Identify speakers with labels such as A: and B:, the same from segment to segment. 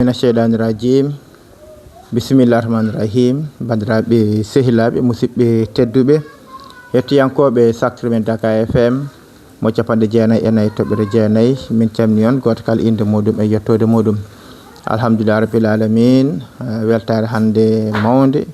A: Mina sheyɗani rajim bisimillahi rahmani rahim bandiraɓe sehilaɓe musidɓe tedduɓe hettiyankoɓe saktere men Dakar FM mo capanɗe jeenayyi e nayyi toɓɓere jeenayyi min calmini on goto kala inde muɗum e yettode muɗum alhamdulillah rabbil alamin weltare hande mawde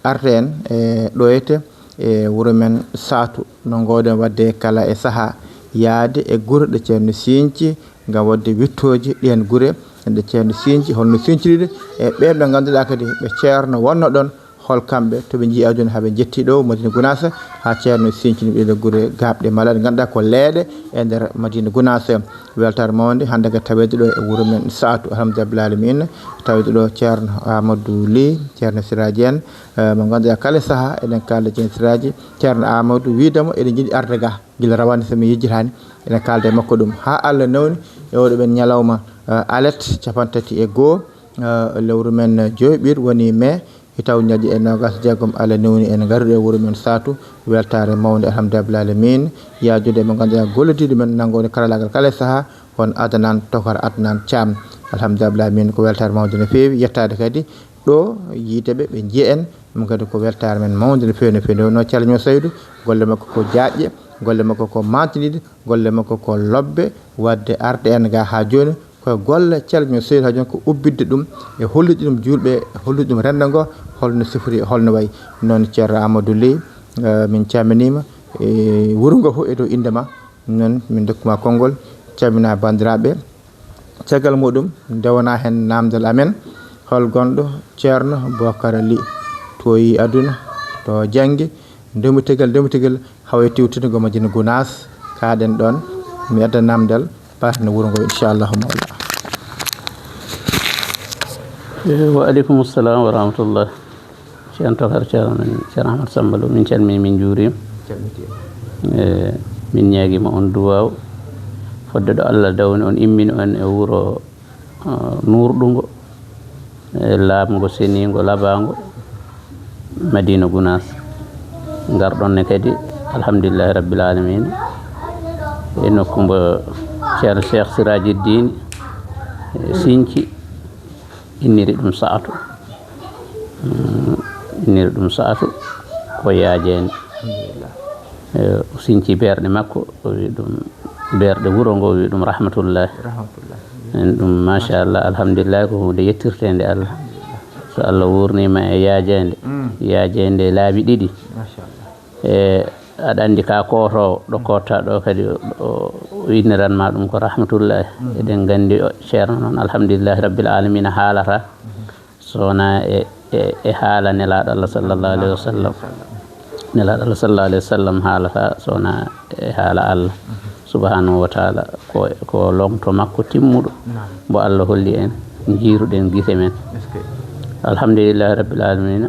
A: arten e ɗoyte e wuuro men Satou no gowɗen wadde kala e saaha yaade e guure ɗe ceerno Sinthiou gam wadde wittoji ɗen guure de ceerno Sinthiou holno sinciride e ɓen ɓe ganduɗa kadi ɓe ceerno wonno ɗon hol kamɓe toɓe jii aduna haɓe jetti ɗo Madina Gounass ha ceerno Sinthiou ɓeɗo guure gabɗe mala ɗe ganduɗa ko leeɗe e nder Madina Gounass weltare mawde hande kadi tawede ɗo e wuuro men Satou alhamdulillah rabbil alamin tawede ɗo ceerno Amadou Ly ceerno Siraji en mo ganduɗa kala saaha eɗen kalda ceerno Siraji ceerno Amadou widemo eɗen jiiɗi arde ga guila rawane somi yejjitani eɗen kalda e makko ɗum ha Allah nawni e oɗo ɓen ñalawma alet capantati e goho lewru men joyɓir woni mai hitaw ñalɗi e nogas jeegom Allah newni en garuɗo e wuuro men Satou weltare mawde alhamdulillah rabbil alamin yajude mo ganduɗa gollodiɗo men nangode karallagal kala saaha on Adnan Tokar Adnan Thiam alhamdulillah rabbil alamin ko weltare mawde no fewi yettade kadi ɗo yiiteɓe ɓe jiiya en ɗum kadi ko weltare men mawde no fewi no fewi no calmio Saydou golle makko ko jaƴƴe golle makko ko mantinide golle makko ko lobbe wadde arde en ga ha joni koye golle calmio Saydou ha joni ko ubbidde ɗum e hollude ɗum julɓe e hollude ɗum rendo ngo holno sifori holno wayi noon ceerno Amadou Ly min calminima e wuuro ngo fof e dow indema noon min dokkuma konngol calmina bandiraɓe caggal muɗum dewana hen namdal amen hol gonɗo ceerno Bocar Ly to yi aduna to janggi ndemutegal hawa tiwtude go Madina Gounass kaɗen ɗon mi adda namdal patno wuuro ngo inchallahu mawla
B: wa aleykum assalam wa rahmatullah ceerno Tokar ceerno Ahmad Samba Lo min calmini min juurima min ñaaguima on duwaw fodde ɗo Allah dawni on immini on e wuuro nurɗugo e laabgo senigo labago Madina Gounass garɗon ne kadi alhamdulillahi rabbil alamin e nokkumbo ceerno Cheikh Siraji Dine Sinthiou inniri ɗum Satou ko yaajede o Sinthiou berɗe makko o wi ɗum berɗe wuuro ngo o wi ɗum rahmatullahi en ɗum machallah alhamdulillah ko hunde yettirtede Allah so Allah wurnima e yaajede laabi ɗiɗi e aɗa andi ka kotowo ɗo kotta ɗo kadi o inniranma ɗum ko rahmatullahi eɗen gandi ceerno noon alhamdulillahi rabbil alamin haalata sowona e haala nelaɗo Allah sallallahu alayhi wa sallam nelaɗo Allah sallallahu alayhi wa sallam haalata sowona e haala Allah subhanahu wa taala ko longto makko timmuɗo mbo Allah holli en jiiruɗen guite men alhamdulillahi rabbil alamin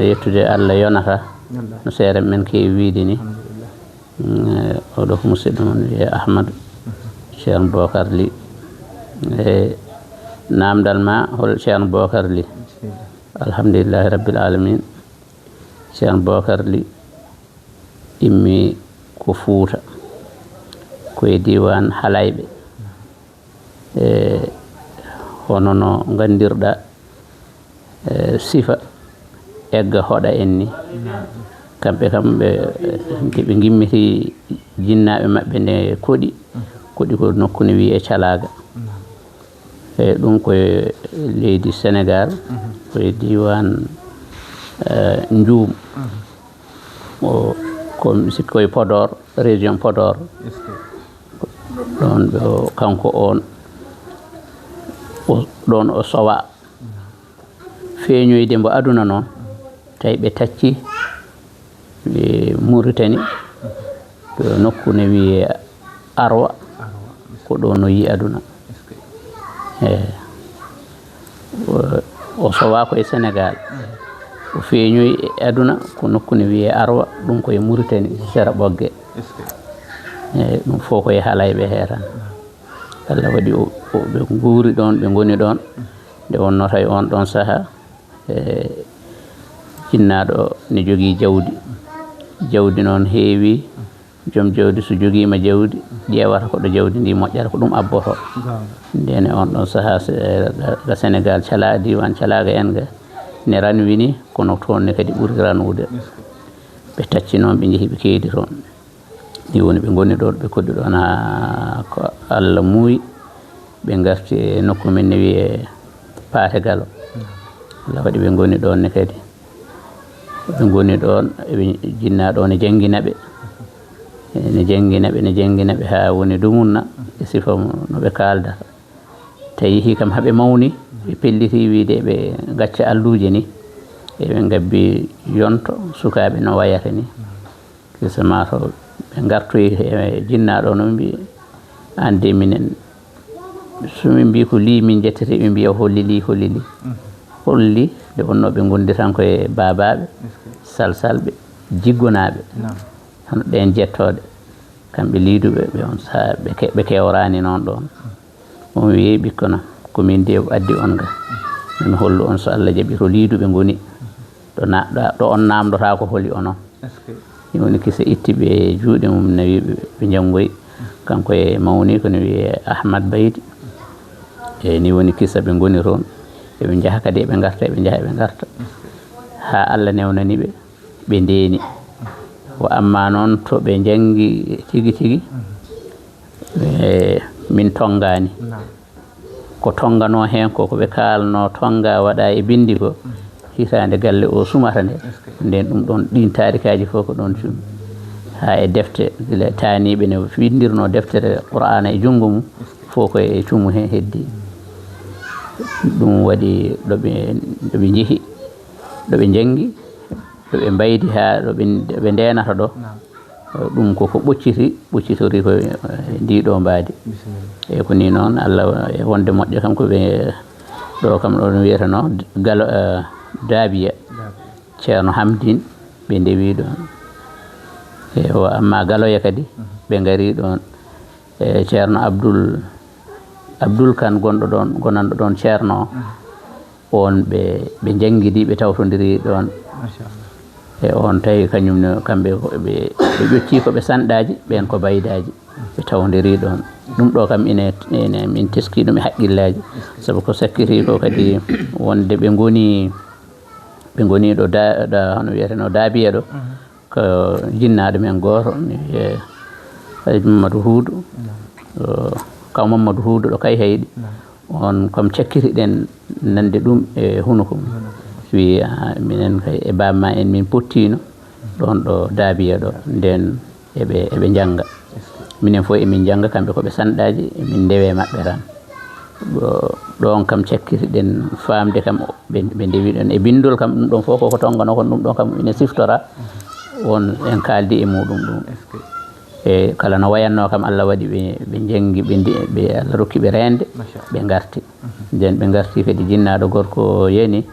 B: yettude Allah yonata no seere men kewi wiide ni oɗo ko musidɗo mon wiye Ahmadou ceerno Bocar Ly e namdal ma hol ceerno Bocar Ly alhamdulillahi rabbil alamin ceerno Bocar Ly immi ko Fouta koye diwan Halayɓe e hono no gandirɗa sifa egga hoɗa en ni kamɓe ɓe gimmiti jinnaɓe maɓɓe nde koɗi ko nokku ne wiye Calaga e ɗum koye leydi Sénégal koye diwan Ndioum ko sikki koye Podor région Podor ɗon ɓe kanko on ɗon o sowa feeñoyde mbo aduna noon tawi ɓe tacci ɓe Mauritanie to nokku ne wiye Arwa ko ɗo no yi aduna o sowa koye Sénégal o feeñoyi e aduna ko nokku ne wiye Arwa ɗum koye Mauritanie Sera Ɓogge eyyi ɗum fof koye Halayɓe heeran Allah waɗi ɓe guuri ɗon ɓe goni ɗon nde wonno tawi on ɗon saaha jinnaɗo ne jogui jawdi noon heewi joom jawdi so jogiima jawdi ƴeewata ko ɗo jawdi ndi moƴƴata ko ɗum abboto ndene on ɗon sahaa ga Sénégal calaa diwan calaaga en ga ne ranwini kono toon ne kadi ɓuri ranwude ɓe tacci noon ɓe njehi ɓe keedi toon ni woni ɓe ngoni ɗo ɓe koddi ɗon haa ko Allah muuyi ɓe ngarti e nokku men ne wiyee Paate Galo Allah waɗi ɓe ngoni ɗon ne kadi ɓe ngoni ɗon eɓe jinnaa ɗon e janngina ɓe ne janngina ɓe haa woni dumunna e sifa no ɓe kaaldata tawi hii kam haɓe mawni ɓe pellitii wiide ɓe gacca alluuje ni eɓe ngabbi yonto sukaaɓe no wayata ni kisa mato ɓe ngartoyi e jinnaaɗo no mbi ande minen somin mbi ko lii min jettete ɓe mbiya holli holli nde wonno ɓe gondi tan koye babaɓe salsalɓe jiggonaɓe hono ɗen jettoɗe kamɓe liiduɓe ɓe on saha ɓe kewrani noon ɗon on wi ɓikkono komin de addi on ga min hollu on so Allah jaaɓi to liiduɓe goni ɗo on namdota ko holi onon ni woni kisa itti ɓe juuɗe mum nawi ɓe janggoyi kanko e mawni kono wiye Ahmad Baydi e ni woni kisa ɓe goni toon eɓe jaaha kadi eɓe garta ha Allah newnani ɓe ndeeni wa amma noon to ɓe jangi tigi min tongani ko tongano hen ko ɓe kalno tonga waɗa e bindi ko hitande galle o sumata nde nden ɗum ɗon ɗin tarikaji fof ko ɗon cumi ha e defte gila taniɓe ne windirno deftere Qur'ana e junngo mum fof ko e cumu hen heddi ɗum waɗi ɗoɓe jeehi ɗoɓe jangi ɗoɓe mbaydi ha ɗoɓe ndenata ɗo ɗum koko ɓoccitori ko ndiɗo mbaadi e ko ni noon Allah e wonde moƴƴo kam ko ɓe ɗo kam ɗon wiyeteno Galo Dabiya ceerno Hamdine ɓe ndewi ɗon e o amma Galoya kadi ɓe ngari ɗon e ceerno Abdoul Kane gonanɗo ɗon ceerno on ɓe jangidi ɓe tawtodiri ɗon e on tawi kañumne kamɓe ɓe ƴotti koɓe sanɗaji ɓen ko baydaji ɓe tawdiri ɗon ɗum ɗo kam ine min teski ɗum e haqqillaji saabu ko sakkiri ko kadi wonde ɓe goni ɗo hono wiyeteno Dabiya ɗo ko jinnaɗo men goto mi wiye Mamadou Houdou kaw Mamadou Houdou ɗo kay hayɗi on comme cakkiriɗen nande ɗum e hunuko mum wi minen kay e bamma en min pottino ɗon ɗo Dabiya ɗo nden eɓe jangga minen fof emin jangga kamɓe koɓe sanɗaji emin ndewe maɓɓe tan ɗon kam cakkiriɗen famde kam ɓe ndewi ɗon e bindol kam ɗum ɗon fof koko tongano kon ɗum ɗon kam ine siftora on en kaldi e muɗum ɗum e kala no wayanno kam Allah waɗi ɓe jangi ɓe Allah rokki ɓe rende ɓe garti nden ɓe garti kadi jinnaɗo gorko yani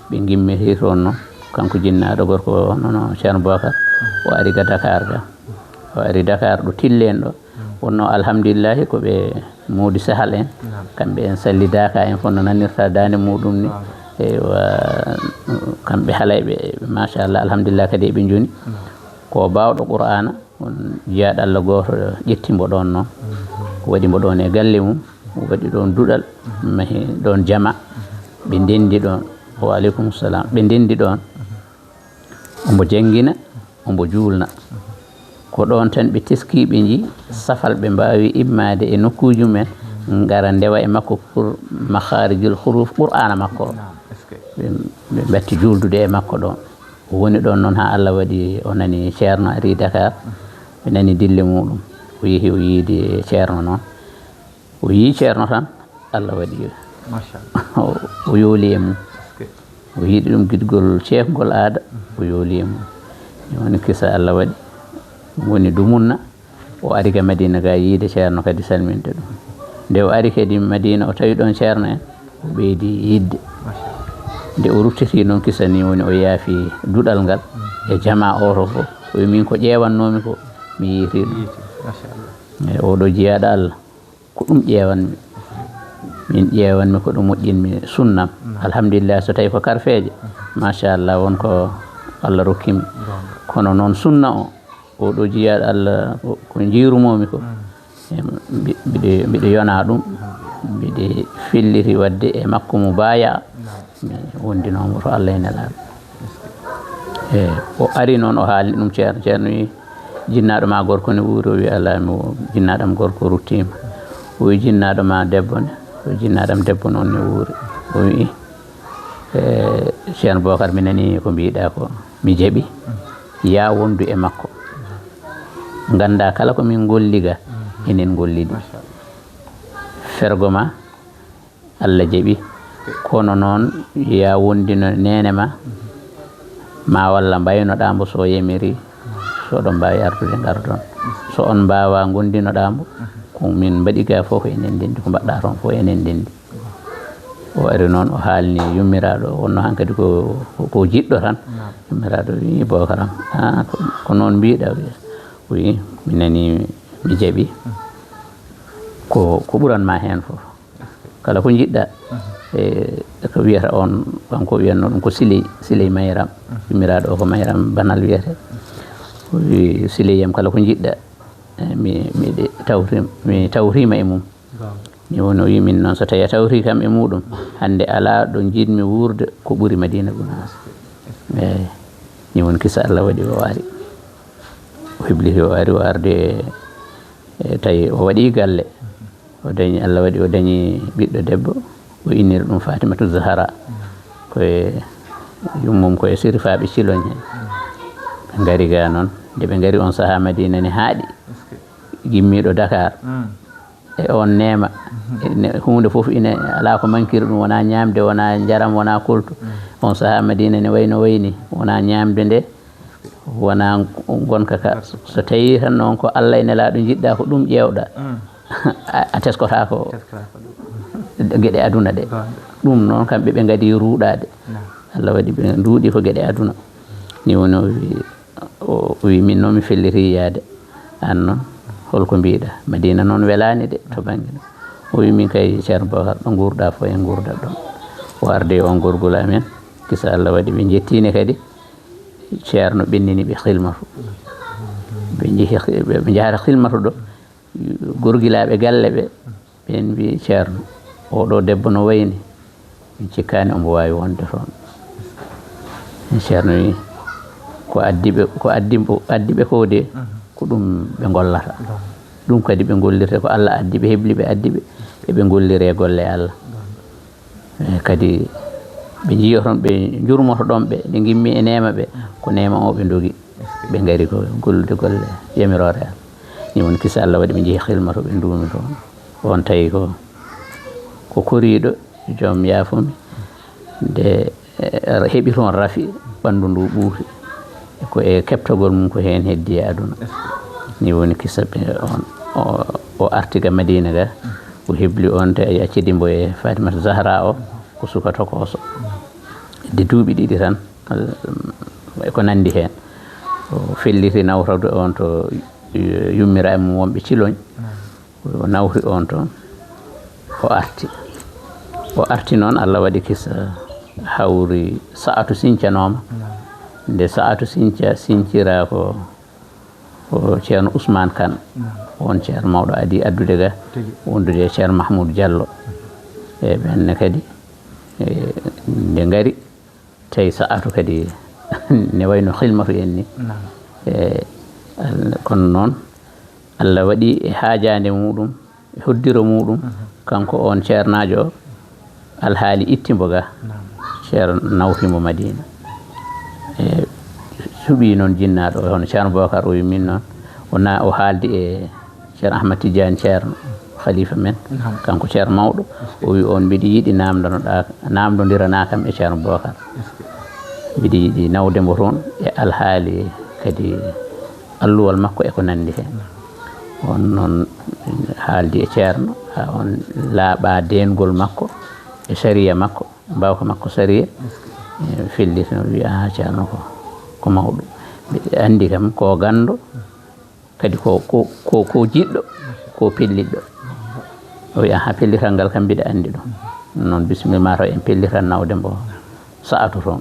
B: ɓe gimmiti toon noon kanko jinnaɗo gorko nono ceerno Bocar o ari ga Dakar ga o ari Dakar ɗo tillen ɗo wonno alhamdulillahi koɓe muudi sahal en kamɓe en sallidaka en fof no nannirta dande muɗum ni ewa kamɓe haalayɓe machallah alhamdulillah kadi eɓe joni ko bawɗo Qur'ana on jiyaɗo Allah goto ƴettimbo ɗon noon waɗimo ɗon e galle mum waɗi ɗon duɗal mahi ɗon jama ɓe ndendi ɗon wa aleykum salam ɓe ndendi ɗon ombo janggina ombo juulna ko ɗon tan ɓe teskiɓe ji safal ɓe mbawi immade e nokkuji men gara ndewa e makko pour makharijul huruf Qur'ana makko ɓe batti juldude e makko ɗon o woni ɗon noon ha Allah waɗi o nani ceerno ari Dakar ɓe nani dille muɗum o yeehi o yiidi ceerno noon o yii ceerno tan Allah waɗi o yooli e mum o yiiɗi ɗum guidgol ceekgol aada o yooli e mum woni kisa Allah waɗi woni dumunna o ari ga Madina ga yiide ceerno kadi salminde ɗum nde o ari kadi Madina o tawi ɗon ceerno en o ɓeydi yidde nde o ruttiti noon kisa ni woni o yaafi duɗal ngal e jama oto fof o wi min ko ƴewannomi ko mi yiiti ɗum e oɗo jiyaɗo Allah ko ɗum ƴewanmi min ƴewanmi ko ɗum moƴƴinmi sunnam alhamdulillah so tawi ko karfeje machallah wonko Allah rokkimi kono noon sunna o oɗo jiyaɗo Allah ko jiirumomi ko mbiɗo yona ɗum mbiɗe felliti wadde e makko mo baya mi wondinomo to Allah e nelaɗo o ari noon o haalni ɗum ceerno wi jinnaɗo ma gorko ne wuuri o wi ala mi jinnaɗam gorko ruttima o wi jinnaɗo ma debbo ne o jinnaɗam debbo noon ne wuuri o wi ceerno Bocar mi nani ko mbiɗa ko mi jaɓi ya wondu e makko ganda kala ko min golliga enen gollidi fergo ma Allah jaɓi kono noon ya wondino nene ma walla mbaynoɗambo so yemiri soɗon mbawi ardude gardon so on mbawa gondinoɗambo ko min mbaɗi ga fof ko enen ndendi ko mbaɗɗa toon fof enen ndendi o ari noon o haalni yummiraɗo wonno hankkadi ko jiɗɗo tan yummiraɗo wi Bocaram ko noon mbiɗa wi mi nani mi jaɓi ko ɓuranma hen fof kala ko jiɗɗa ko wiyata on kanko wiyanno ɗum ko siley mayram yummiraɗo o ko mayram banal wiyete wi sileyam kala ko jiɗɗa mi tawrima e mum mi woni o wi min noon so tawi a tawri kam e muɗum hande ala ɗo jiɗmi wurde ko ɓuuri Madina Gounass eyyi ni woni kisa Allah waɗi o ari o hibliti o ari o arde tawi o waɗi galle o dañi Allah waɗi o dañi ɓiɗɗo debbo o inniri ɗum Fatimatu Zahara koye yummum koye sirfaɓe Ciloñ hen ɓe gari ga noon nde ɓe gari on saaha Madina ne haaɗi gimmiɗo Dakar e on nema hunde foof ine ala ko mankiri ɗum wona ñamde wona jaram wona koltu on saaha Madina ne wayno wayni wona ñamde nde wona gonka ka so tawi tan noon ko Allah e nelaɗo jiɗɗa ko ɗum ƴewɗa a teskota ko gueɗe aduna ɗe ɗum noon kamɓe ɓe gadi ruuɗade Allah waɗi ɓe duuɗi ko gueɗe aduna ni woni o wi min noon mi felliti yaade an noon holko mbiɗa Madina noon welani de to banggue o wi min kay ceerno Bocar ɗo gurɗa fo en gurdat ɗon o arde on gorgol amen kisa Allah waɗi ɓe jettini kadi ceerno ɓennini ɓe Hilmatu ɓe jahata Hilmatu ɗo gorgilaɓe galle ɓe ɓen mbi ceerno oɗo debbo no wayni min cikkani omo wawi wonde toon ceerno wi ko addiɓe ko de ko ɗum ɓe gollata ɗum kadi ɓe gollirte ko Allah addi ɓe hebliɓe addiɓe eɓe gollire golle Allah kadi ɓe jiyoton ɓe jurmoto ɗon ɓe ɗe gimmi e nema ɓe ko nema o ɓe dogi ɓe gari ko gollude golle yamirore Allah ni woni kisa Allah waɗi ɓe jeehi Hilmatu ɓe duumi toon on tawi ko koriɗo joom yaafumi nde heeɓi toon rafi ɓanndu ndu ɓuuti ko e keptogol mum ko heen heddi e aduna ni woni kisa ɓe on o artiga Madina ga o hebli on te a accedimbo e Fatimata Zahra o ko suka tokoso de duuɓi ɗiɗi tan ko nandi heen o felliti nawtade on to yummira e mum wonɓe Ciloñ o nawri on toon o arti noon Allah waɗi kisa hawri Sa'atu sincanoma nde Sa'atu sincira ko ceerno Ousmane Kane on ceerno mawɗo adi addude ga wondude e ceerno Mahmoudou Diallo e ɓenne kadi nde ngari tawi Sa'atu kadi ne wayno Hilmatu en ni kono noon Allah waɗi e haajande muɗum e hoddiro muɗum kanko on ceernajo o alhaali ittimbo ga ceerno nawtimo Madina e suuɓi noon jinnaɗo o hono ceerno Bocar o wi min noon o haaldi e ceerno Ahmad Tidiane ceerno khalifa men kanko ceerno mawɗo o wi on mbiɗa yiiɗi namdodirana kam e ceerno Bocar mbiɗa yiiɗi nawdemo toon e alhaali kadi alluwal makko eko nandi hen on noon haaldi e ceerno ha on laaɓa dengol makko e sariya makko mbawka makko sariya fellitino wi ceerno ko mawɗo ɓe andi kam ko gando kadi ko jiɗɗo ko pelliɗɗo o wi pellital ngal kam mbiɗa andi ɗum noon bisimilla taw en pellitan nawde mbo Sa'atu toon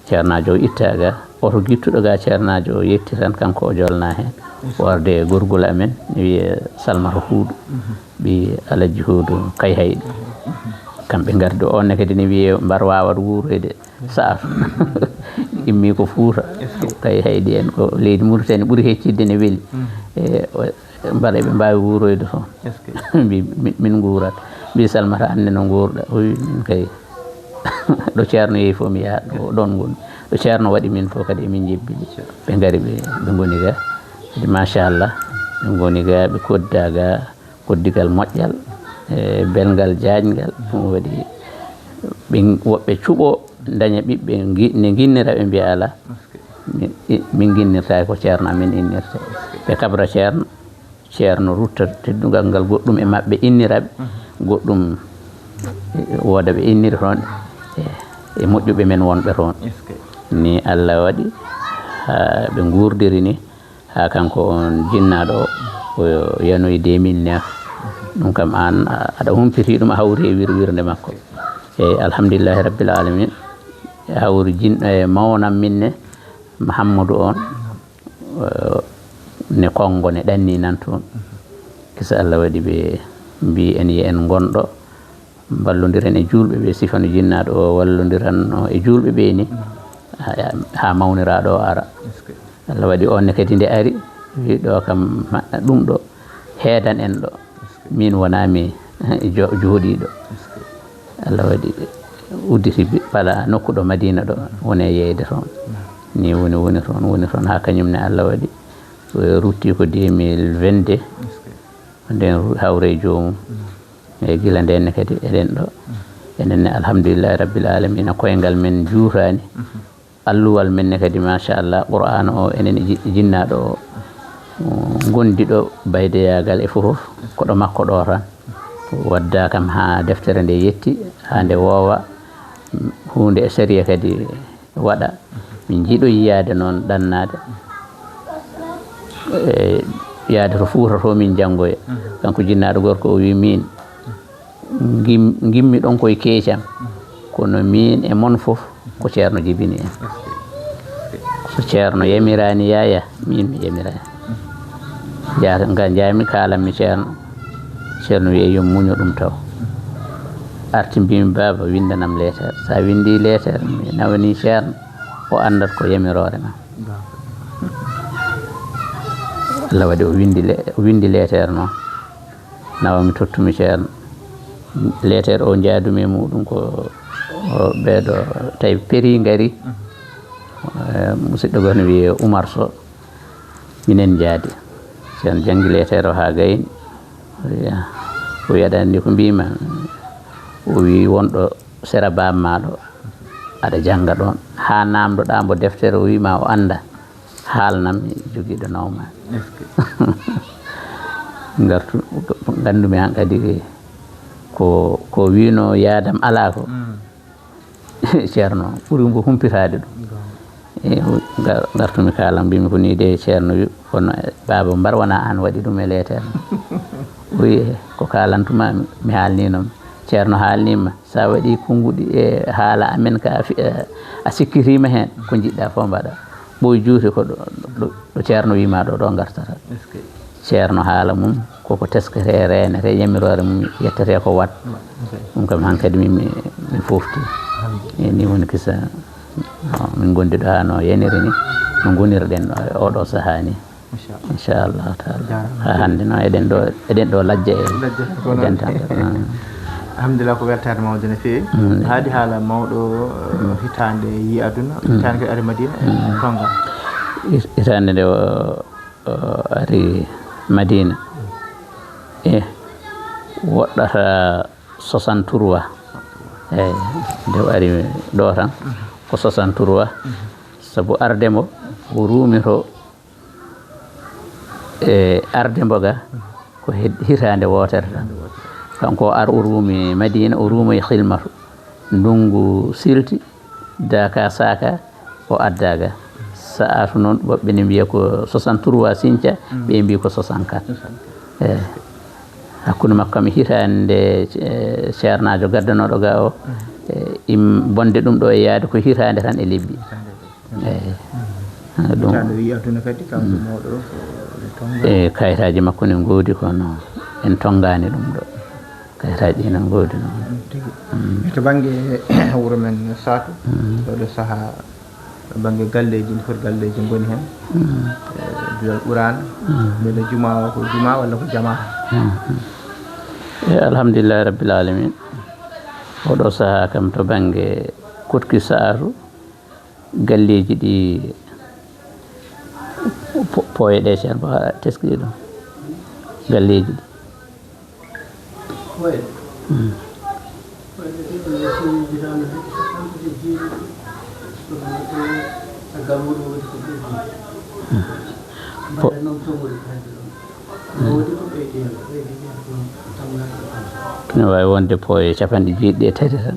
B: ceernajo ittaga oto gittuɗo ga ceernajo yetti tan kanko o jolna hen worde gorgol amen ne wiye Salmata Huuɗo ɓi Alaji Huuɗo kay hayɗi kamɓe gardi onne kadi ne wiye mbar wawat wuroyde Saatu immi ko Fuuta kay hayɗi en ko leydi Mauritanie ɓuuri heccidde ne weeli mbaɗa ɓe mbawi wuroyde toon mbi min guurat mbi Salmata anne no guurɗa o wi min kay ɗo ceerno yeehi fof mi yahat ɗon goni ɗo ceerno waɗi min fof kadi emin jebbiɗi ɓe gari ɓe goni ga kadi machallah ɓe goni ga ɓe kodda ga koddigal moƴƴal e belgal jaajgal ɗum waɗi woɓɓe cuuɓo daña ɓiɓɓe ne guinnira ɓe mbiya ala min guinnirtaki ko ceerno amen innirte ɓe kabra ceerno rutta teddugal ngal goɗɗum e mabɓe inniraɓe goɗɗum wooda ɓe inniri toon e moƴƴuɓe men wonɓe toon ni Allah waɗi ha ɓe gurdiri ni ha kanko on jinnaɗo o yanoyi 2009 ɗum kam an aɗa humpiti ɗum a hawri e wirwirde makko eyyi alhamdulillahi rabbil alamin e hawri jinɗo e mawnam minne Mahamadou on ne Kongo ne ɗanni nan toon kisa Allah waɗi ɓe mbi en yi en gonɗo ballodiren e julɓe ɓe sifano jinnaɗo o wallodiranno e julɓe ɓe ni ha mawniraɗo o ara Allah waɗi onne kadi nde ari wi ɗo kam ɗum ɗo heedan en ɗo min wonami jooɗiɗo Allah waɗi udditi bala nokku ɗo Madina ɗo wone yeyde toon ni woni toon ha kañumne Allah waɗi rutti ko 2022 nden hawre jomum e gila ndenne kadi eɗen ɗo enenne alhamdulillahi rabbil alamina koyngal men juutani alluwal men ne kadi machallah Qur'an o enen jinnaɗo o gondiɗo baydeyagal e fof koɗo makko ɗo tan wadda kam ha deftere nde yetti ha nde woowa hunde e sariya kadi waɗa min jiiɗo yiyade noon ɗannade yaade to Fuuta to min janggoya kanko jinnaɗo gorko o wi min gimmi ɗon koye keecam kono min e mon fof ko ceerno jibini en so ceerno yamirani yaya min mi yamirani ga jami kalanmi ceerno wiye yo muño ɗum taw arti mbimi baba windanam lettere sa windi lettere mi nawani ceerno o andat ko yamirore ma Allah waɗi o windi lettere noon nawami tottumi ceerno lettere o jaadumi muɗum ko ɓeɗo tawi péri gari musidɗo gono wiye Oumar Sow minen jaadi ceerno janggi lettere o ha gayni o wi aɗa andi ko mbima o wi wonɗo sera bammaɗo aɗa jangga ɗon ha namdoɗa mbo deftere o wima o anda haalnam joguiɗo nawma gartu gandumi han kadi ko wino yadam ala ko ceerno ɓuuri mbo humpitade ɗum gartumi kalam mbimi ko ni de ceerno wi kono baba mbar wona an waɗi ɗum e lettere o wi ko kalantuma mi haalninom ceerno haalnima sa waɗi konguɗi e haala amen ka a sikkitima hen ko jiɗɗa fof mbaɗa ɓoy juuti ko ɗo ceerno wima ɗo gartata ceerno haala mum koko teskete renete yamirore mum yettete ko wat ɗum kam hankkadi min fofti ni woni kisa min gondiɗo ha no yaniri ni no gonirɗen ɗo e oɗo saaha ni inchallahu taala ha hande noon eɗen ɗo lajja e dental
A: alhamdulillah ko weltade mawde no feewi haadi haala mawɗo hitande yi aduna hitande kadi ari Madina e tonga hitande nde ari Madina e woɗɗata 63 eyyi nde ari ɗo tan ko 63 saabu ardemo o rumito e ardemo ga ko hitande wotere tan kanko ar o ruumi Madina o ruumoye Hilmatu ndungu silti daka saka o addaga Saatu noon woɓɓe ne mbiya ko 63 Sinthia ɓe mbi ko 64 eyyi hakkude makko kam hitande ceernajo gaddanoɗo ga o
B: bonde ɗum ɗo e yaade ko hitande tan e lebbi ɗum e kayitaji makko ne ngoodi kono en tongani ɗum ɗo kayitaji ɗi ne ngoodi noon
A: to banggue wuro men Satou ɗoɗo saaha banggue galleji ndi foti galleji goni hen bilal ɓurana mbeɗa juma o ko juma walla ko jama
B: alhamdulillahi rabbil alamin oɗo saaha kam to banggue Koutki Satou galleji ɗi poyeɗe ceer ba teskiɗi ɗum galleji ɗi ne wawi wonde poye 90 tati tan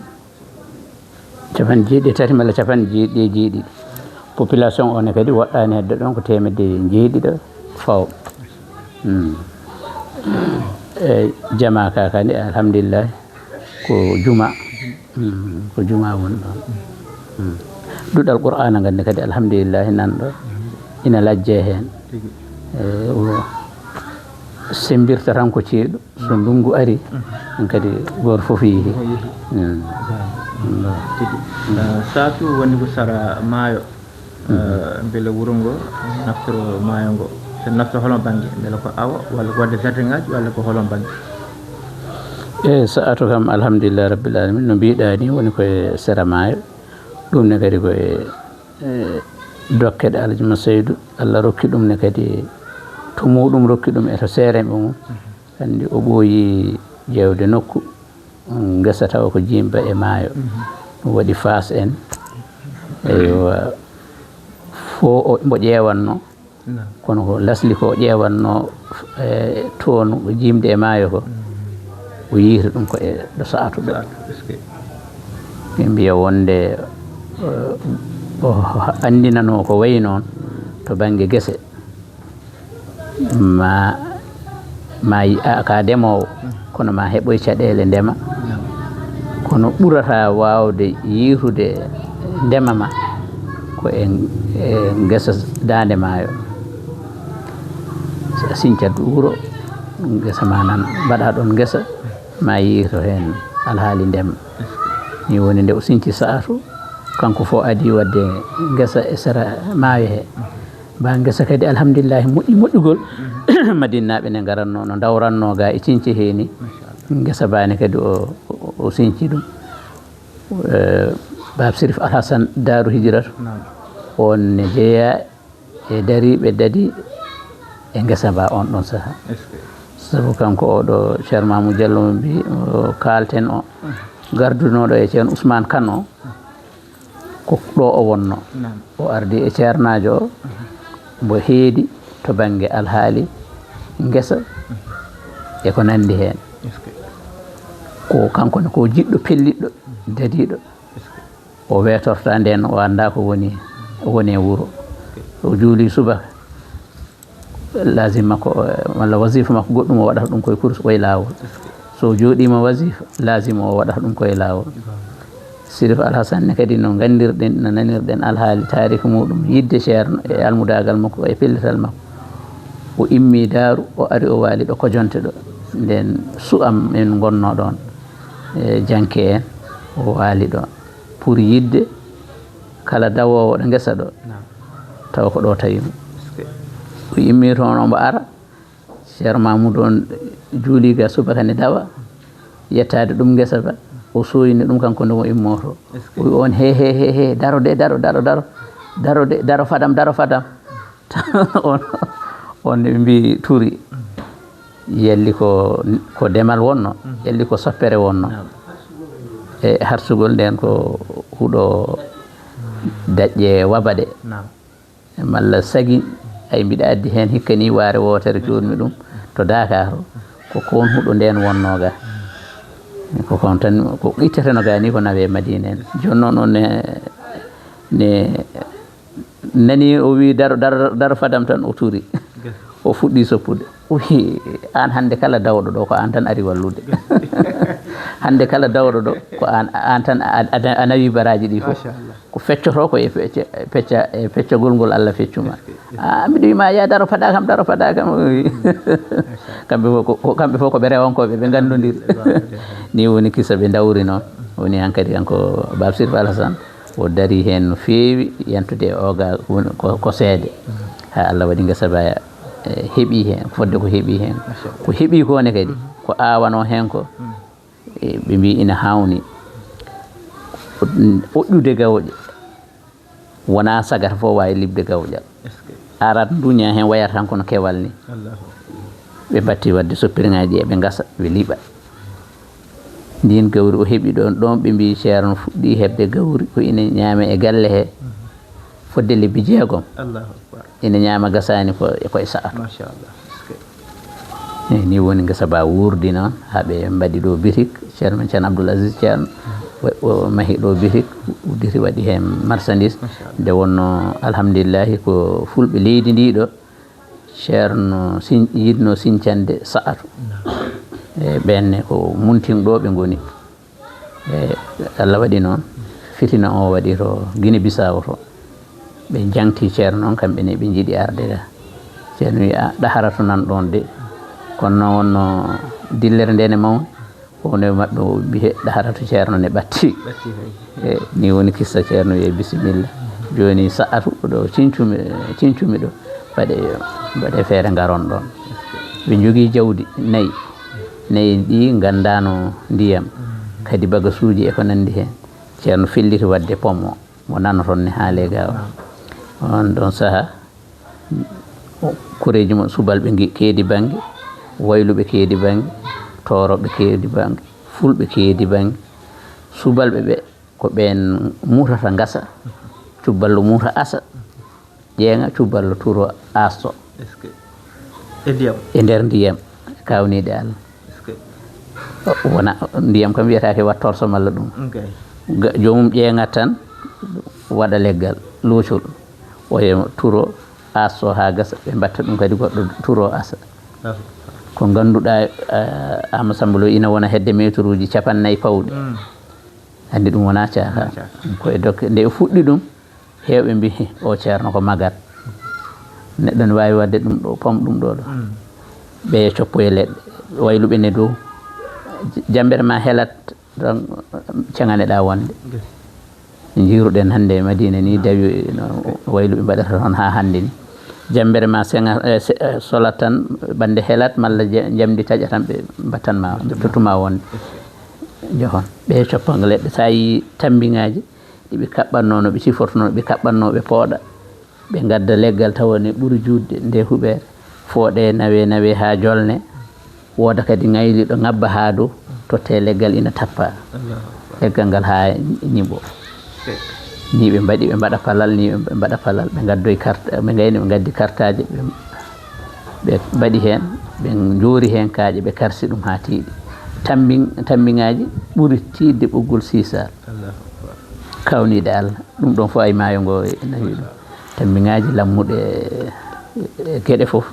B: 90 malla 90 population o ne kadi woɗɗani hedde ɗon ko temedde jeeɗiɗo faw jama ka kadi alhamdulillah ko juma woni ɗon ɗuɗal qur'ana gandi kadi alhamdulillah nanɗo ina lajje hen sembirta tan ko ceeɗu so ndungu ari en kadi goto foof yeehi
A: Satou woni ko sara maayo beele wuro ngo naftoro maayo ngo so naftoro holon banggue beele ko awa walla ko wadde jardin ngaji walla ko holon banggue
B: Satou kam alhamdulillah rabbil alamin no mbiɗa ni woni koye sera maayo ɗum ne kadi koye dokkeɗe Alhaji Seydou Allah rokki ɗum ne kadi to muɗum rokki ɗum e to seeremɓe mum kandi o ɓooyi ƴewde nokku gesa tawa ko jimba e maayo ɗum waɗi fas en eywa fo mbo ƴewanno kono ko lasli ko ƴewanno toon ko jimde e maayo ko o yiita ɗum ko e ɗo Satou ɗo ɓe mbiya wonde o andinano ko wayi noon to banggue guese ma ka ndemowo kono ma heɓoy caɗele ndema kono ɓurata wawde yiitude ndema ma ko e guesa dande maayo sa siñcat wuuro guesa ma nan mbaɗa ɗon guesa ma yiito hen alhaali ndema ni woni nde o siñci Satou kanko fo adi wadde guesa e sera maayo he ba guesa kadi alhamdulillahi moƴƴugol madinaɓe ne garanno no dawranno ga e ciñci heni guesa bani kadi o siñci ɗum Bab Sirif Alhassane Darou Hijrata on ne jeeya e dariɓe dadi e guesa ba on ɗon saaha sabu kanko oɗo Ceerno Mamoudou Diallo mo mbi kalten o gardunoɗo e ceerno Ousmane Kane o ko ɗo o wonno o ardi e ceernajo o mbo heedi to banggue alhaali guesa e ko nandi hen ko kankone ko jiɗɗo pelliɗɗo dadiɗo o wetorta nden o anda ko woni e wuuro o juuli subaka lazim makko walla wasifa makko goɗɗum o waɗata ɗum koye course koye lawol so jooɗima wasifa lazim o waɗata ɗum koye lawol Sirif Alhassane ne kadi no nanirɗen alhaali tarique muɗum yidde ceerno e almudagal makko e pellital makko o immi Darou o ari o waali ɗo kojonte ɗo nden su'am en gonno ɗon e janke en o waali ɗon pour yidde kala dawowo ɗo guesa ɗo tawa ko ɗo tawimo o immi toon omo ara Ceerno Mamoudou on juuliga subaka ne dawa yettade ɗum guesa ba o soyni ɗum kanko nde mo immoto o wi on he daro de daro fadam on ɓe mbi turi yalli ko demal wonno yalli ko soppere wonno e hartugol nden ko huuɗo daƴƴe wabaɗe malla sagui ay mbiɗa addi hen hikka ni waare wotere jodmi ɗum to Dakar ko kon huuɗo nden wonnoga ko kon tan ko itteteno ga ni ko nawe Madina en joni noon on ne nani o wi daro fadam tan o turi o fuɗɗi soppude o wi an hande kala dawɗo ɗo ko an tan ari wallude hande kala dawɗo ɗo ko an tan a nawi baraji ɗi fof ko feccoto ko e feccagol ngol Allah feccuma mbiɗo wima ya daro paɗa kam kamɓe fof ko ɓe rewankoɓe ɓe gandodiri ni woni kissa ɓe dawri noon woni hankkadi kanko Baba Sirif Alassane o dari hen no feewi yantude e oga ko seede ha Allah waɗi gesa ba heeɓi hen fodde ko heeɓi hen ko heeɓi kone kadi ko awano hen ko ɓe mbi ina hawni oƴƴude gawƴe wona sagata fof wawi libde gawƴal arat duña hen wayata tan kono kewal ni ɓe batti wadde soppirŋaji eɓe gasa ɓe liiɓa ndin gawri o heeɓi ɗon ɓe mbi ceerno fuɗɗi heɓde gawri ko ina ñaame e galle he fodde lebbi 6 ina ñaama gasani koye sa'atu ni woni gesa ba wurdi noon haɓe mbaɗi ɗo bitik ceerno men ceerno Abdoul Aziz ceerno o mahi ɗo bitik udditi waɗi hen marchandise nde wonno alhamdulillahi ko fulɓe leydi ndiɗo ceerno yidno sincande sa'atu e ɓenne ko muntinɗo ɓe goni e Allah waɗi noon fitina o waɗi to Guinée Bissau to ɓe jangti ceerno noon kamɓene ɓe jiiɗi arde ga ceerno wi ɗahara to nan ɗon de kono noon wonno dillere nde ne mawni wone maɓɓe o mbiye ɗahara to ceerno ne ɓatti e ni woni kissa ceerno wiye bisimilla joni sa'atu ɗo cincumi ɗo mbaɗe feere garon ɗon ɓe jogui jawdi nayyi ɗi gandano ndiyam kadi bagasuji e ko nandi hen ceerno felliti wadde pomme o mo nana toon ne haale gawa on ɗon saaha koreji mo subalɓe keedi banggue wayluɓe keedi banggue toroɓe keedi banggue fulɓe keedi banggue subalɓe ɓe ko ɓen mutata gasa cubballo muta asa ƴeeŋa cubballo turo asto e nder ndiyam kawnide Allah wona ndiyam kam wiyatake wattorso malla ɗum jomum ƴeeŋat tan waɗa leggal luucol oye turo asto ha gasa ɓe mbatta ɗum kadi goɗɗo turo asa ko ganduɗa Ama Samba Lo ina wona hedde métre uji 50 pawɗi andi ɗum wona caka koye dokke nde fuɗɗi ɗum hewɓe mbi o ceerno ko magat neɗɗo ne wawi wadde ɗum ɗo pom ɗum ɗo ɓe coppoye leɗɗe wayluɓe ne dow jambere ma helat tan caganeɗa wonde jiruɗen hande Madina ni dawi wayluɓe mbaɗata toon ha hande ni jambere ma solat tan bande helat malla jamdi taƴa tan ɓe mbattanma tottuma wonde johon ɓe coppaga leɗɗe sa yi tambiŋaji ɗiɓe kaɓɓanno no ɓe sifortono ɓe kaɓɓanno ɓe pooɗa ɓe gadda leggal tawone ɓuuri judde nde huɓere fooɗe nawe ha jolne woda kadi ŋayliɗo ngabba ha dow totte leggal ina tappa leggal ngal ha ñiɓo ni ɓe mbaɗi ɓe mbaɗa palal ni ɓe mbaɗa palal ɓe gaddoye carte ɓe gayni ɓe gaddi kartaji ɓe mbaɗi hen ɓe joori hen kaaƴe ɓe karsi ɗum ha tiiɗi tambiŋaji ɓuuri tidde ɓoggol sisal kawnide Allah ɗum ɗon fo ay maayo ngo nawi ɗum tambiŋaji lammuɗe gueɗe foof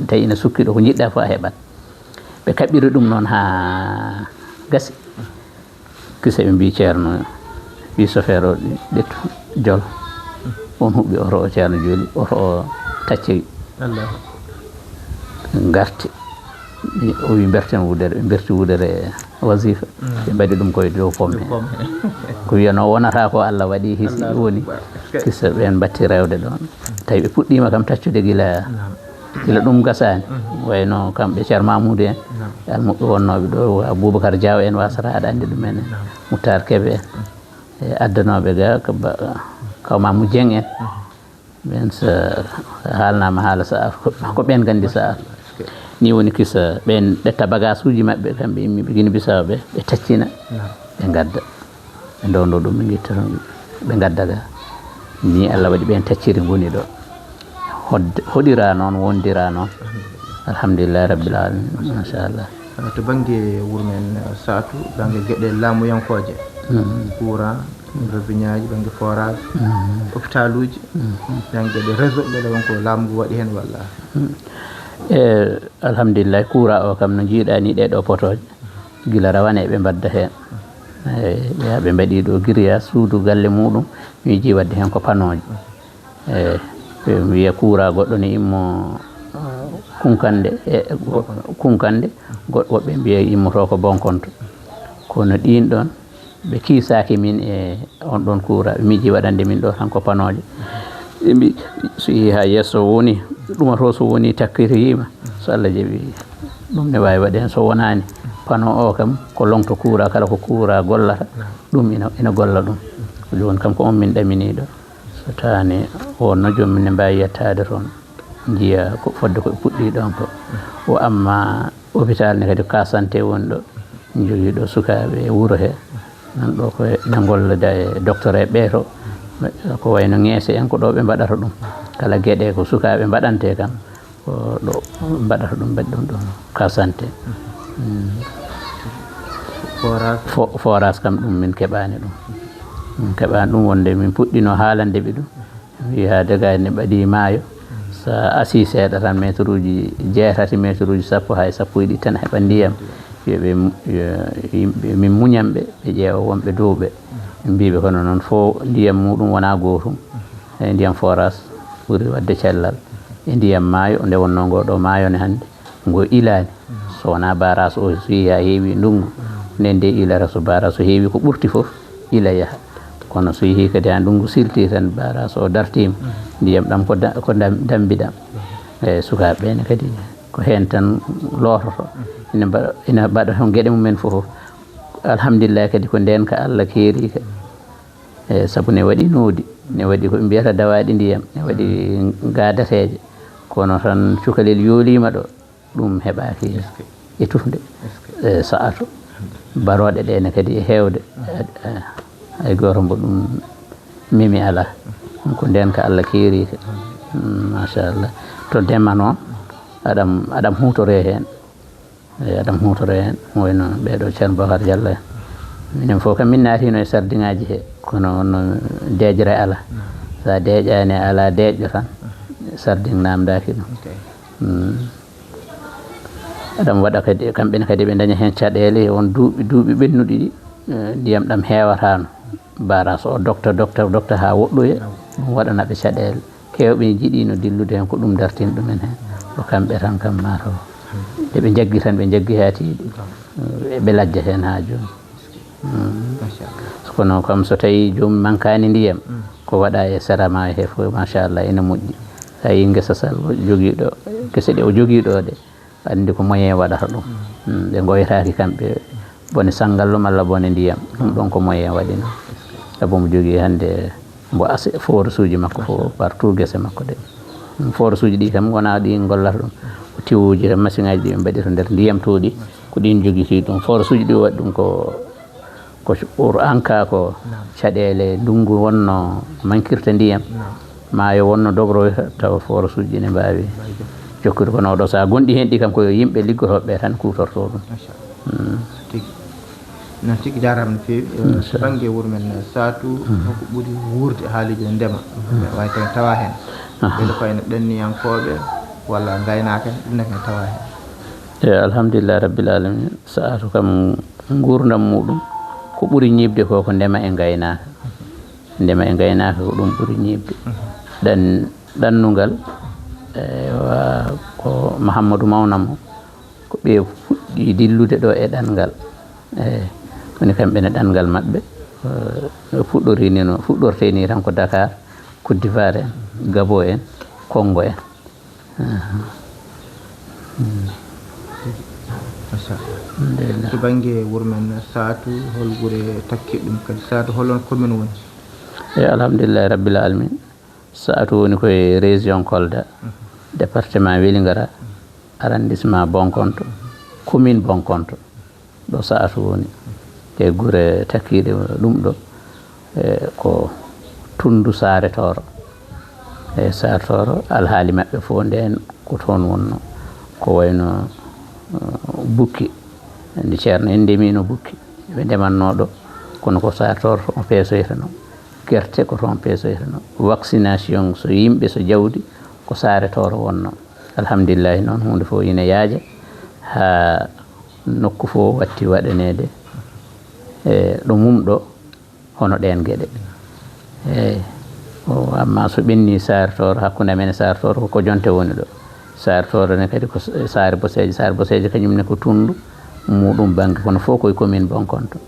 B: tawi ina sukkiɗo ko jiɗɗa fo a heɓat ɓe kaɓɓiri ɗum noon ha gasi kisa ɓe mbi ceerno wi chauffeur o ɗettu jol on huɓɓi oto o ceerno jooli oto o tacciri garti o wi berten wudere ɓe berti wudere wasifa ɓe mbaɗi ɗum koye dow pomme ko wiyano wonata ko Allah waɗi hisi woni kissa ɓen batti rewde ɗon tawi ɓe puɗɗima kam taccude gila ɗum gasani wayno kamɓe ceer Mamoudou en almuɓe wonnoɓe ɗo Aboubacar Diaw en wasata aɗa andi ɗumen Moutar Kébé en e addanoɓe ga kaw Mamou Dieng en ɓen so haalnama haala sa ko ɓen gandi sa ni woni kissa ɓen ɗetta bagage uji mabɓe kamɓe yimɓe Guinée Bissau ɓe taccina ɓe gadda ɓe ndowdo ɗum ɓe guitta toon ɓe gadda ga ni Allah waɗi ɓen tacciri goni ɗo hoɗira noon wondira noon alhamdulillahi rabbil alamin machallah
A: to banggue wuuro men Satou banggue gueɗe laamuyankoje courant robinet ji banggue forage hôpital uji banggue gueɗe réseau ɓeɗe wonko laamu waɗi hen walla
B: alhamdulillahi courant o kam no jiiɗa ni ɗeɗo potoje gila rawane ɓe mbadda heen ɓe mbaɗi ɗo grillage suudu galle muɗum mi yiji wadde heen ko panoje ɓe wiya kuura goɗɗo ne immo kunkande woɓɓe mbiya immoto ko bonkonto kono ɗin ɗon ɓe kiisaki min e on ɗon kuura ɓe miiji waɗande min ɗo tan ko panoje ɓe mbi so yeehi ha yesso woni ɗumato so woni takkitoyima so Allah jaaɓi ɗum ne wawi waɗe hen so wonani pano o kam ko longto kuura kala ko kuura gollata ɗum ina golla ɗum joni kam ko on min ɗaminiɗo so tawani wonno joomum ne mbawi yettade toon jiiya ko fodde koɓe puɗɗi ɗon ko o amma hôpital ne kadi ka santé woni ɗo jogiiɗo sukaɓe e wuuro he nan ɗo ko ina golloda e docteur e ɓeeto ko wayno ŋeese en ko ɗo ɓe mbaɗata ɗum kala gueɗe ko sukaɓe mbaɗante kam ko ɗo mbaɗata ɗum mbaɗi ɗum ɗon ka santé forage kam ɗum min keɓani ɗum min keɓani ɗum wonde min puɗɗino haalande ɓe ɗum wi ha degani ne ɓaɗi maayo sa asi seeɗa tan métre uji 6 métre uji 10 hay 10 tan heɓa ndiyam yimɓe min muñanɓe ɓe ƴeewa wonɓe dow ɓe mbiɓe kono noon fo ndiyam muɗum wona gotum e ndiyam forage ɓuuri wadde cellal e ndiyam maayo nde wonno ngo ɗo maayo ne hannde ngo ilani so wona barage o so yeehi ha heewi ndungu nden nde ilata so barage so heewi ko ɓurti foof ila yaaha kono so yeehi kadi ha ndungu silti tan barage o dartima ndiyam ɗam ko dambiɗam e sukaɓe ɓene kadi ko hen tan loototo ina mbaɗa toon gueɗe mumen fof alhamdulillah kadi ko nden ka Allah keeri e saabu ne waɗi noodi ne waɗi ko ɓe mbiyata dawaɗi ndiyam ne waɗi gadateje kono tan cukalel yoolima ɗo ɗum heɓaki e tufde sa'ato baroɗe ɗene kadi e hewde hay goto mbo ɗum memi ala ko nden ka Allah keeri machallah to ndema noon aɗam hutore hen aɗam hutore hen wayno ɓeɗo ceerno Bocar Diallo en minen fof kam min naatino e sardiŋaji he kono no deejre ala sa deeƴani ala deeƴƴo tan sardiŋ namdaki ɗum aɗam waɗa kadi kamɓene kadi ɓe daña hen caɗele on duuɓi ɓennuɗi ɗi ndiyam ɗam hewatano barage o docta ha woɗɗoya ɗum waɗanaɓe caɗele kewɓe jiiɗino dillude hen ko ɗum dartina ɗumen hen ko kamɓe tan kam mataw ɓe jaggi tan ɓe jaggi ha tiiɗi ɓe lajja hen ha joni kono kam so tawi jomum mankani ndiyam ko waɗa e sarama he fof machallah ina moƴƴi sa yi guesa sal joguiɗo guese ɗe o joguiɗo ɗe andi ko moyen waɗata ɗum ɓe goytaki kamɓe bone sangallo malla bone ndiyam ɗum ɗon ko moyen waɗino saabu mo jogui hande mbo asa forage uji makko fo partout guese makko ɗe forage uji ɗi kam wona ɗi gollata ɗum ko tiwoji tan machine ngaji ɗi ɓe mbaɗi to nder ndiyam toɗi ko ɗin joguiti ɗum forage uji ɗi waɗi ɗum ko pour en cas ko caɗele ndungu wonno mankirta ndiyam maayo wonno dobroyta tawa forage uji ne mbawi jokkude kono ɗo sa gonɗi hen ɗi kam ko yimɓe liggotoɓe tan kutorto ɗum
A: non tigui jarama no fewi banggue wuuro men Satou koko ɓuuri wurde haaliji no ndema wawi tan tawa hen beele ko wayno ɗanniyankoɓe walla gaynaka ɗum nake tawa hen
B: e alhamdulillah rabbil alamin Satou kam gurdam muɗum ko ɓuuri ñibde ko ndema e gaynaka ndema e gaynaka ko ɗum ɓuuri ñibde ɗannugal ko Mahamadou Mawnamo ko ɓe fuɗɗi dillude ɗo e ɗanngal woni kamɓe ne ɗanngal maɓɓe fuɗɗorte ni tan ko Dakar Côte d'Ivoire en Gabon en Congo en
A: to banggue wuuro men Satou hol guure takki ɗum kadi Satou holon commune woni
B: e alhamdulillah rabbil alamin Satou woni koye région Kolda département Vélingara arrondissement Bonkonto commune Bonkonto ɗo Satou woni e guure takkiɗe ɗum ɗo ko Tundu Saare Toro e Saare Toro alhaali maɓɓe fof nden ko toon wonno ko wayno bukki nde ceerno en ndemino bukki ɓe ndemanno ɗo kono ko Saare Toro on peesoytano gerte ko toon peesoytano vaccination so yimɓe so jawdi ko Saare Toro wonno alhamdulillahi noon hunde fof ina yaaja ha nokku fof watti waɗanede ɗo mumɗo hono ɗen gueɗe eyyi amma so ɓenni Sartoro hakkude men Sartoro koko jonte woni ɗo Sartoro ne kadi ko Sare Boseji kañumne ko tundu muɗum banggue kono fof koye commune Bonkonto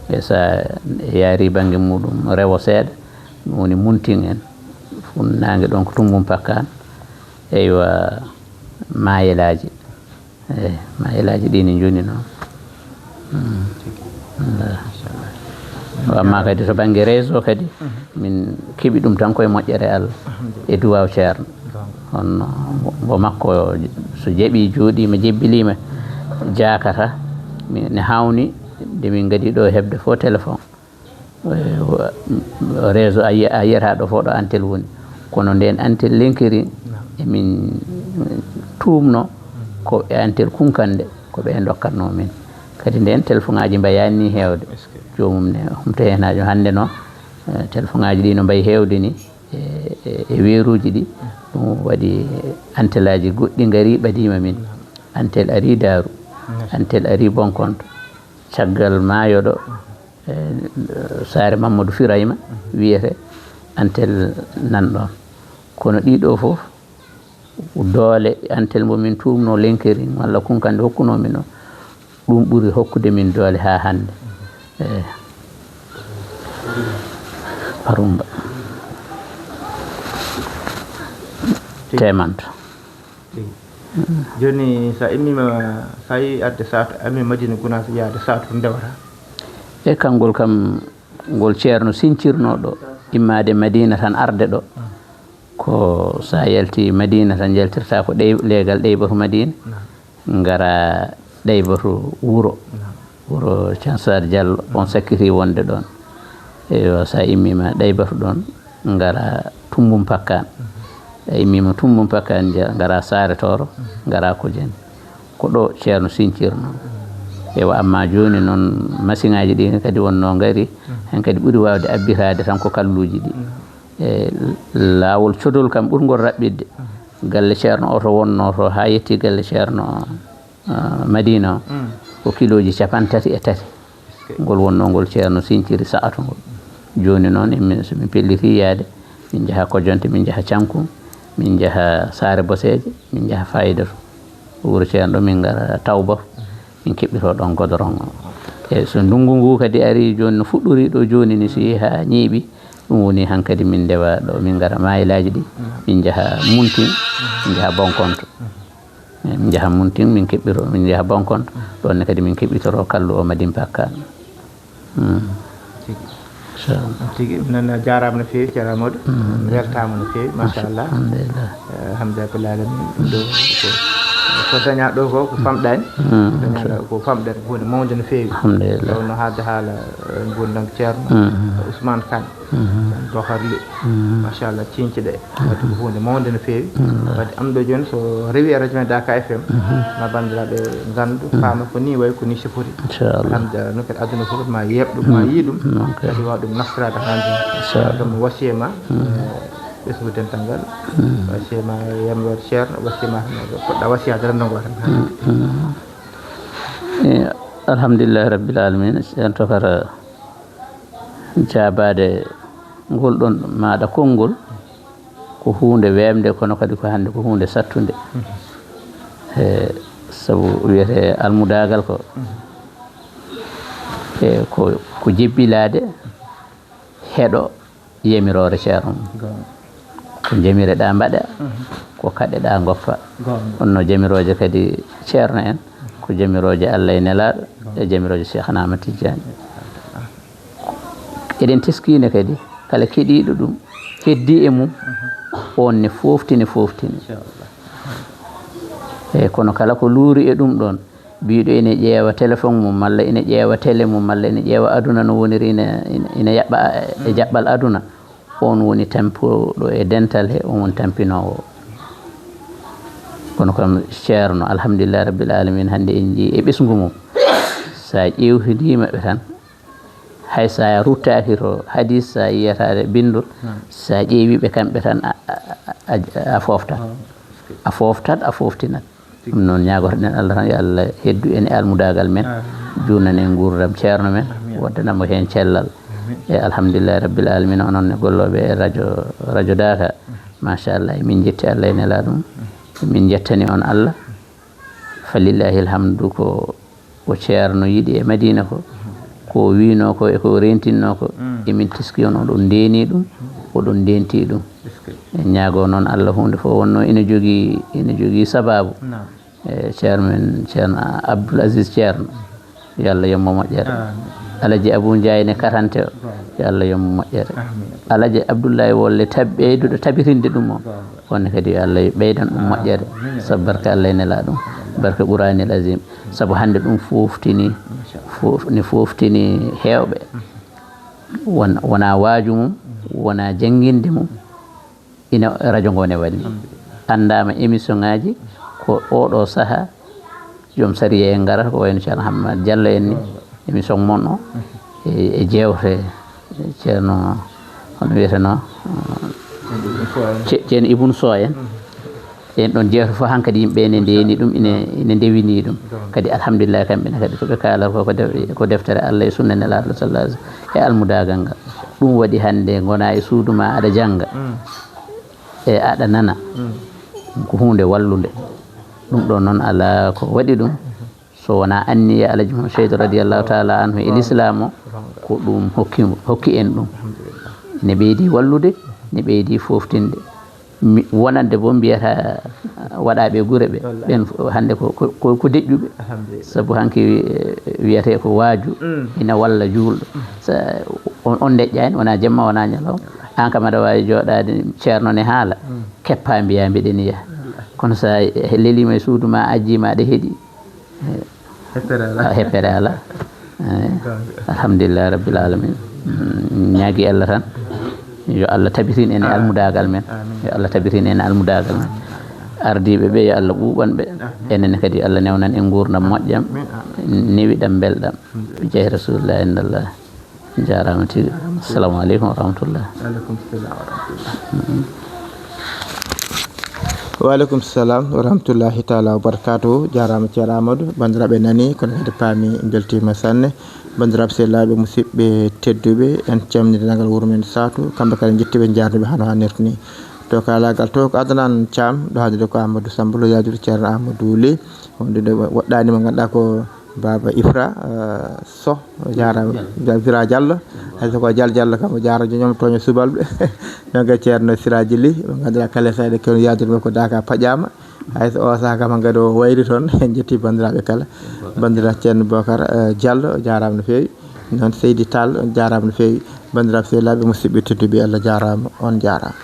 B: e sa yaari banggue muɗum rewo seeɗa ɗum woni Munting en funnague ɗon ko Tumbum Pakkan eywa mayelaji eyyi mayelaji ɗi ne joni noon amma kadi to banggue réseau kadi min keeɓi ɗum tan koye moƴƴere Allah e duwaw ceerno honno mo makko so jaaɓi jooɗima jebbilima jakata ne hawni nde min gadi ɗo hebde fo téléphone réseau a yiyata ɗo fo ɗo antel woni kono nden antel lenkiri emin tumno ko e antel kunkande ko ɓe dokkatno min kadi nden téléphone ngaji mbayani ni hewde jomum ne humto henajo hande noon téléphone ngaji ɗi no mbayi hewde ni e weeruji ɗi ɗum waɗi antel aji goɗɗi gaari ɓadima min antel ari Daaru antel ari Bonkonto caggal maayo ɗo Sare Mamadou Firayma wiyete antel nan ɗon kono ɗiɗo fof doole antel momin tumno lenkeri walla kunkande hokkunomin o ɗum ɓuuri hokkude min doole ha hande Parumba temanto
A: joni sa immima sa yi adde Satou ami Madina Gounass yaade Satou ndewata
B: e kangol kam ngol ceerno sincirno ɗo immade Madina tan arde ɗo ko sa yalti Madina tan jaltirta ko leegal ɗeybatu Madina ngara ɗeybatu wuro Thiansar Diallo on sakkiti wonde ɗon eyo sa immima ɗeybatu ɗon ngara Tumbum Pakkan immima Tumbum Pakkan ngara Sartoro ngara Kojeni ko ɗo ceerno sincirno ewa amma joni noon machine ngaji ɗi kadi wonno gaari hen kadi ɓuuri wawde abbitade tan ko kalluji ɗi e lawol codol kam ɓurgol raɓɓidde galle ceerno oto wonno to ha yetti galle ceerno Madina ko kiloji 33 ngol wonno ngol ceerno sinciri sa'ato ngol joni noon somin pelliti yaade min jaaha Kojonte min jaaha Cankum min jaaha Sare Boseji min jaaha Fayidatu wuuro ceerno min gara Tawba min keɓɓito ɗon godoron o e so ndungu ngu kadi ari joni no fuɗɗori ɗo joni ni so yeehi ha ñiiɓi ɗum woni hankkadi min ndewa ɗo min gara mayelaji ɗi min jaaha Munting min jaaha Bonkonto min jaaha Munting min keɓɓito min jaaha Bonkonto ɗonne kadi min keɓɓitoro kallu o Madine Pakkan
A: tigi noon jarama no fewi ceerno Amadou weltama no fewi machallah alhamdulillah rabbil alamin ɗum ɗo ko daña ɗo ko famɗani daña ko famɗata ko hunde mawde no fewi no haalde haala gurdam ceerno Ousmane Kane doharli machallah ciñce ɗe wadde ko hunde mawde no fewi wadde am ɗo joni so rewi e radio men Dakar FM ma bandiraɓe gandu paama ko ni way ko ni sifori alhamdulillah no kadi aduna fof ma yeeb ɗum ma yii ɗum kadi wawa ɗum naftorade hande ɗum wasiyema ɓesgu dental ngal wasiyema yamlode ceerno wasiyema poɗɗa wasiyade rendogo tan
B: alhamdulillahi rabbil alamin en tokata jabade ngol ɗon maɗa konngol ko hunde wemde kono kadi ko hande ko hunde sattude sabu wiyete almudagal ko ko jebbilade heɗo yamirore ceerno ko jamireɗa mbaɗa ko kaɗeɗa goppa onno jamiroje kadi ceerno en ko jamiroje Allah e nelaɗo e jamiroje Cheikh Ahmad Tidiane eɗen teskine kadi kala keɗiɗo ɗum heddi e mum on ne foftini e kono kala ko luuri e ɗum ɗon mbiɗo ene ƴeewa téléphone mum malla ene ƴeewa télé mum malla ene ƴeewa aduna no woniri ina yaɓɓa e jaɓɓal aduna on woni tampoɗo e dental he on woni tampinowo kono kam ceerno alhamdulillah rabbil alamin hande en jii e ɓesgu mum sa ƴewtidima ɓe tan hay sa ruttaki to hadis sa yiyatade bindol sa ƴeewiɓe kamɓe tan a foftat a foftinat ɗum noon ñagotoɗen Allah tan yo Allah heddu en e almudagal men juunan en gurdam ceerno men waddanamo hen cellal e alhamdulillahi rabbil alamin onon ne golloɓe e radio Daka machallah min jetti Allah e nela ɗum min jettani on Allah falillahi alhamdu ko ceerno yiiɗi e Madina ko wino ko e ko rentinno ko emin teski on oɗon ndeni ɗum oɗon ndenti ɗum en ñaago noon Allah hunde fof wonno ina jogui sababu ceerno men ceerno Abdoul Aziz ceerno yo Allah yommo moƴƴere alaji Abou Ndiaye ne katante o yo Allah yommo moƴƴere alaji Abdoulaye Wolle ɓeyduɗo tabirinde ɗum o wonne kadi yo Allah ɓeydan ɗum moƴƴere sabu barka Allah e nela ɗum barka Qouranil Azim sabu hande ɗum foftini hewɓe wona waaju mum wona jangguinde mum ina radio ngo ne walli andama émission ngaji ko oɗo saaha joom sariya en garata ko wayno ceerno Hammat Diallo en ni émission mon o e jewte ceerno hono wiyeteno ceerno Ibou Sow en ɗon jewte fof hankkadi yimɓe ne ndeni ɗum ine ndewini ɗum kadi alhamdulillah kamɓene kadi koɓe kalata ko deftere Allah e sunna nelaɗo sallallahu alaihi wasallam e almudagal ngal ɗum waɗi hande gona e suudu ma aɗa jangga e aɗa nana ko hunde wallude ɗum ɗo noon ala ko waɗi ɗum so wona anniya Alaji Mouhamed Seydou radiallahu taala anhu e l'islam o ko ɗum hokki en ɗum ne ɓeydi wallude ne ɓeydi foftinde wonande bo mbiyata waɗaɓe guure ɓe ɓen hande ko deƴƴuɓe saabu hanki wiyete ko waaju ina walla juulɗo on deƴƴani wona jemma wona ñalawma an kam aɗa wawi joɗade ceerno ne haala keppa mbiya mbiɗen yiiya kono sa lelima e suudu ma ajjima aɗa heeɗi heppere ala alhamdulillah rabbil alamin ñaagui Allah tan yo Allah tabitin en e almudagal men yo Allah tabitin en e almudagal men ardiɓe ɓe yo Allah ɓuɓanɓe enen kadi Allah newnan en gurdam moƴƴam newiɗam belɗam jeeyi rasulullah indallah jarama tigui assalamu aleykum wa rahmatullah
A: waaleykum salam wa rahmatullahi taala wa barakatuhu jarama ceerno Amadou bandiraɓe nani kono kadi paami beltima sanne bandiraɓe sehlaɓe musidɓe tedduɓe en camnidinagal wuuro men Satou kamɓe kadi jettiɓe jarduɓe hano hannirta ni to kalagal to ko Adnan Thiam ɗo haalde ko Amadou Samba lo yadude ceerno Amadou Ly wonde woɗɗani mo ganduɗa ko Baba Ifra Sow jarama Vira Diallo hayso ko Diallo kam o jara ñoom toño subalɓe donc ceerno Siraji Ly mo ganduɗa kala sayde ko yadude ko Daka paƴama hayso o saaha kam kadi o wayri toon en jetti bandiraɓe kala bandiraɓe ceerno Bocar Diallo jarama no fewi noon Seydi Tall jarama no fewi bandiraɓe sehlaɓe musidɓe tedduɓe Allah jarama on jarama